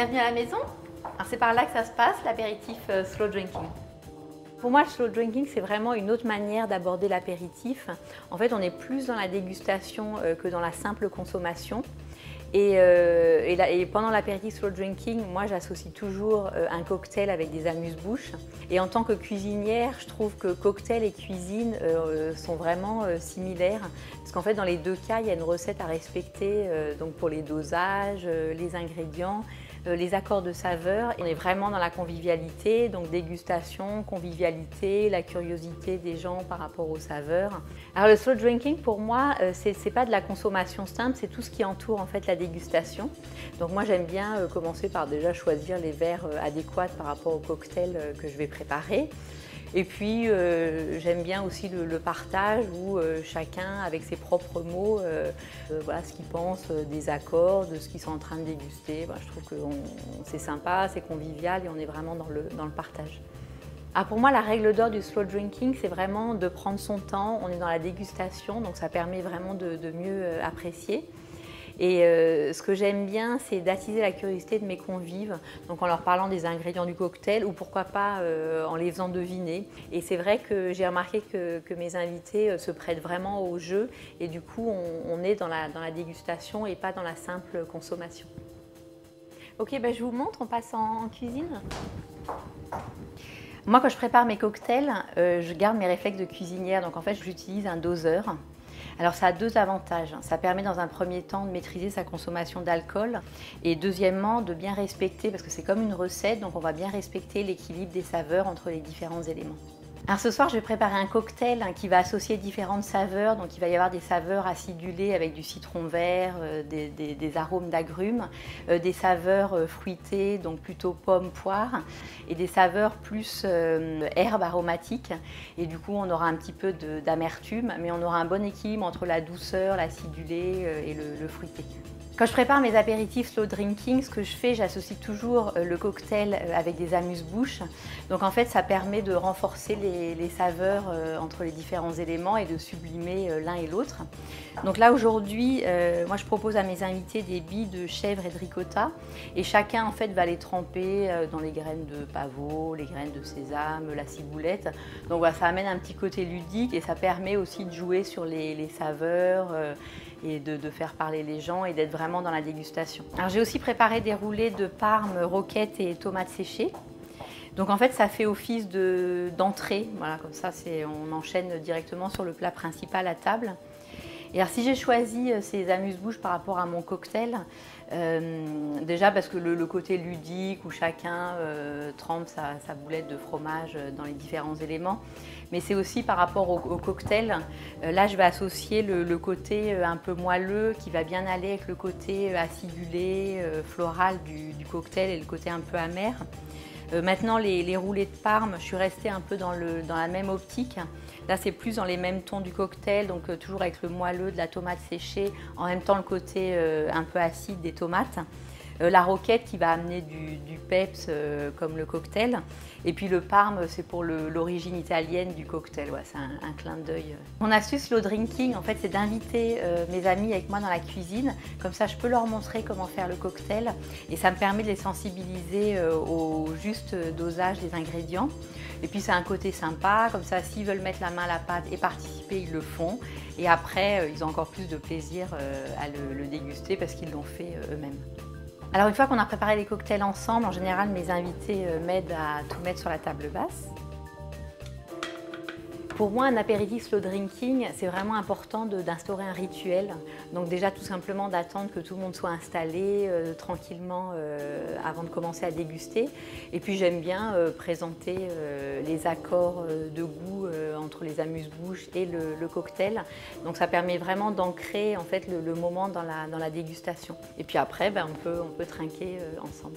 Bienvenue à la maison. C'est par là que ça se passe, l'apéritif slow drinking. Pour moi, le slow drinking, c'est vraiment une autre manière d'aborder l'apéritif. En fait, on est plus dans la dégustation que dans la simple consommation. Et pendant l'apéritif slow drinking, moi j'associe toujours un cocktail avec des amuse-bouches. Et en tant que cuisinière, je trouve que cocktail et cuisine sont vraiment similaires. Parce qu'en fait, dans les deux cas, il y a une recette à respecter donc pour les dosages, les ingrédients, les accords de saveur. On est vraiment dans la convivialité, donc dégustation, convivialité, la curiosité des gens par rapport aux saveurs. Alors le slow drinking, pour moi, c'est pas de la consommation simple, c'est tout ce qui entoure en fait la dégustation. Donc moi j'aime bien commencer par déjà choisir les verres adéquats par rapport au cocktail que je vais préparer. Et puis j'aime bien aussi le partage où chacun avec ses propres mots, voilà ce qu'il pense des accords, de ce qu'ils sont en train de déguster. Je trouve que c'est sympa, c'est convivial et on est vraiment dans le partage. Ah, pour moi, la règle d'or du slow drinking, c'est vraiment de prendre son temps. On est dans la dégustation, donc ça permet vraiment de mieux apprécier. Et ce que j'aime bien, c'est d'attiser la curiosité de mes convives, donc en leur parlant des ingrédients du cocktail ou pourquoi pas en les faisant deviner. Et c'est vrai que j'ai remarqué que mes invités se prêtent vraiment au jeu et du coup, on est dans la dégustation et pas dans la simple consommation. Ok, je vous montre, on passe en cuisine. Moi, quand je prépare mes cocktails, je garde mes réflexes de cuisinière, donc en fait, j'utilise un doseur. Alors ça a deux avantages. Ça permet dans un premier temps de maîtriser sa consommation d'alcool et deuxièmement de bien respecter, parce que c'est comme une recette, donc on va bien respecter l'équilibre des saveurs entre les différents éléments. Alors ce soir, je vais préparer un cocktail qui va associer différentes saveurs. Donc il va y avoir des saveurs acidulées avec du citron vert, des arômes d'agrumes, des saveurs fruitées, donc plutôt pommes, poires, et des saveurs plus herbes aromatiques. Et du coup, on aura un petit peu d'amertume, mais on aura un bon équilibre entre la douceur, l'acidulé et le fruité. Quand je prépare mes apéritifs slow drinking, ce que je fais, j'associe toujours le cocktail avec des amuse-bouches. Donc en fait, ça permet de renforcer les saveurs entre les différents éléments et de sublimer l'un et l'autre. Donc là aujourd'hui, moi je propose à mes invités des billes de chèvre et de ricotta et chacun en fait va les tremper dans les graines de pavot, les graines de sésame, la ciboulette. Donc voilà, ça amène un petit côté ludique et ça permet aussi de jouer sur les saveurs et de faire parler les gens et d'être vraiment dans la dégustation. Alors j'ai aussi préparé des roulés de parme, roquettes et tomates séchées. Donc en fait ça fait office d'entrée, voilà, comme ça on enchaîne directement sur le plat principal à table. Et alors si j'ai choisi ces amuse-bouches par rapport à mon cocktail, déjà parce que le côté ludique où chacun trempe sa boulette de fromage dans les différents éléments, mais c'est aussi par rapport au cocktail. Là je vais associer le côté un peu moelleux qui va bien aller avec le côté acidulé, floral du cocktail et le côté un peu amer. Maintenant les roulés de parme, je suis restée un peu dans la même optique. Là c'est plus dans les mêmes tons du cocktail, donc toujours avec le moelleux, de la tomate séchée, en même temps le côté un peu acide des tomates. La roquette qui va amener du peps comme le cocktail. Et puis le parme, c'est pour l'origine italienne du cocktail, ouais, c'est un clin d'œil. Mon astuce slow drinking, en fait, c'est d'inviter mes amis avec moi dans la cuisine. Comme ça, je peux leur montrer comment faire le cocktail. Et ça me permet de les sensibiliser au juste dosage des ingrédients. Et puis c'est un côté sympa, comme ça, s'ils veulent mettre la main à la pâte et participer, ils le font. Et après, ils ont encore plus de plaisir à le déguster parce qu'ils l'ont fait eux-mêmes. Alors une fois qu'on a préparé les cocktails ensemble, en général mes invités m'aident à tout mettre sur la table basse. Pour moi, un apéritif slow drinking, c'est vraiment important d'instaurer un rituel. Donc déjà tout simplement d'attendre que tout le monde soit installé tranquillement avant de commencer à déguster. Et puis j'aime bien présenter les accords de goût entre les amuse-bouches et le cocktail. Donc ça permet vraiment d'ancrer en fait, le moment dans la dégustation. Et puis après, on peut trinquer ensemble.